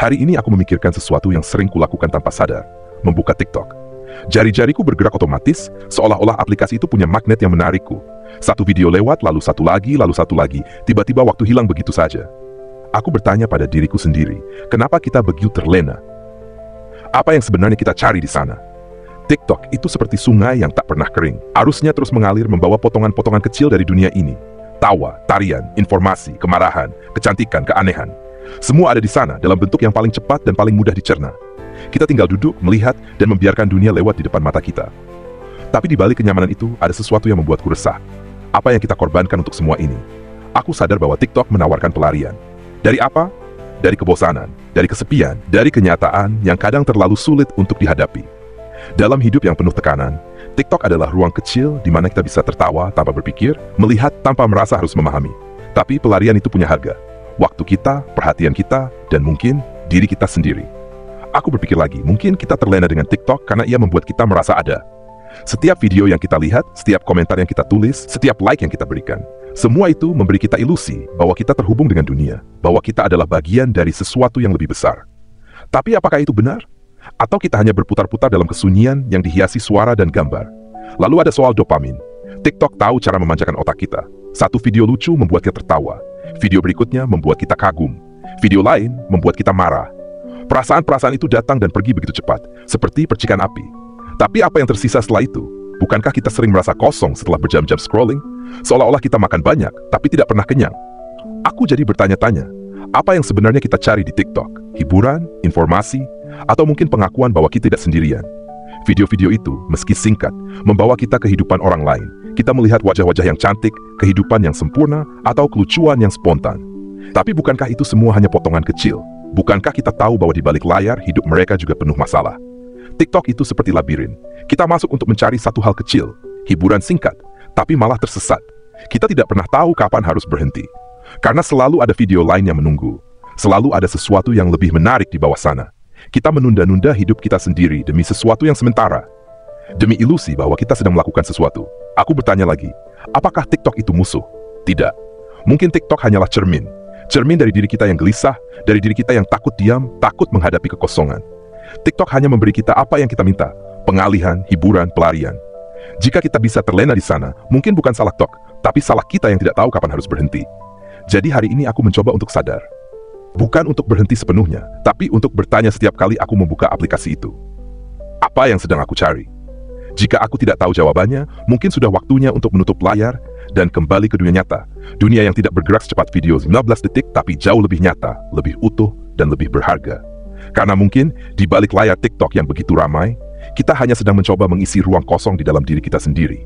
Hari ini aku memikirkan sesuatu yang sering kulakukan tanpa sadar, membuka TikTok. Jari-jariku bergerak otomatis, seolah-olah aplikasi itu punya magnet yang menarikku. Satu video lewat, lalu satu lagi, tiba-tiba waktu hilang begitu saja. Aku bertanya pada diriku sendiri, kenapa kita begitu terlena? Apa yang sebenarnya kita cari di sana? TikTok itu seperti sungai yang tak pernah kering. Arusnya terus mengalir membawa potongan-potongan kecil dari dunia ini. Tawa, tarian, informasi, kemarahan, kecantikan, keanehan. Semua ada di sana dalam bentuk yang paling cepat dan paling mudah dicerna. Kita tinggal duduk, melihat, dan membiarkan dunia lewat di depan mata kita. Tapi di balik kenyamanan itu, ada sesuatu yang membuatku resah. Apa yang kita korbankan untuk semua ini? Aku sadar bahwa TikTok menawarkan pelarian. Dari apa? Dari kebosanan, dari kesepian, dari kenyataan yang kadang terlalu sulit untuk dihadapi. Dalam hidup yang penuh tekanan, TikTok adalah ruang kecil di mana kita bisa tertawa tanpa berpikir, melihat tanpa merasa harus memahami. Tapi pelarian itu punya harga. Waktu kita, perhatian kita, dan mungkin diri kita sendiri. Aku berpikir lagi, mungkin kita terlena dengan TikTok karena ia membuat kita merasa ada. Setiap video yang kita lihat, setiap komentar yang kita tulis, setiap like yang kita berikan, semua itu memberi kita ilusi bahwa kita terhubung dengan dunia, bahwa kita adalah bagian dari sesuatu yang lebih besar. Tapi apakah itu benar? Atau kita hanya berputar-putar dalam kesunyian yang dihiasi suara dan gambar? Lalu ada soal dopamin. TikTok tahu cara memanjakan otak kita. Satu video lucu membuat kita tertawa. Video berikutnya membuat kita kagum. Video lain membuat kita marah. Perasaan-perasaan itu datang dan pergi begitu cepat, seperti percikan api. Tapi apa yang tersisa setelah itu? Bukankah kita sering merasa kosong setelah berjam-jam scrolling? Seolah-olah kita makan banyak, tapi tidak pernah kenyang. Aku jadi bertanya-tanya, apa yang sebenarnya kita cari di TikTok? Hiburan, informasi, atau mungkin pengakuan bahwa kita tidak sendirian? Video-video itu, meski singkat, membawa kita ke kehidupan orang lain. Kita melihat wajah-wajah yang cantik, kehidupan yang sempurna, atau kelucuan yang spontan. Tapi bukankah itu semua hanya potongan kecil? Bukankah kita tahu bahwa di balik layar, hidup mereka juga penuh masalah? TikTok itu seperti labirin. Kita masuk untuk mencari satu hal kecil, hiburan singkat, tapi malah tersesat. Kita tidak pernah tahu kapan harus berhenti. Karena selalu ada video lain yang menunggu. Selalu ada sesuatu yang lebih menarik di bawah sana. Kita menunda-nunda hidup kita sendiri demi sesuatu yang sementara. Demi ilusi bahwa kita sedang melakukan sesuatu. Aku bertanya lagi, apakah TikTok itu musuh? Tidak. Mungkin TikTok hanyalah cermin. Cermin dari diri kita yang gelisah, dari diri kita yang takut diam, takut menghadapi kekosongan. TikTok hanya memberi kita apa yang kita minta, pengalihan, hiburan, pelarian. Jika kita bisa terlena di sana, mungkin bukan salah TikTok, tapi salah kita yang tidak tahu kapan harus berhenti. Jadi hari ini aku mencoba untuk sadar. Bukan untuk berhenti sepenuhnya, tapi untuk bertanya setiap kali aku membuka aplikasi itu. Apa yang sedang aku cari? Jika aku tidak tahu jawabannya, mungkin sudah waktunya untuk menutup layar dan kembali ke dunia nyata. Dunia yang tidak bergerak secepat video 15 detik, tapi jauh lebih nyata, lebih utuh, dan lebih berharga. Karena mungkin di balik layar TikTok yang begitu ramai, kita hanya sedang mencoba mengisi ruang kosong di dalam diri kita sendiri.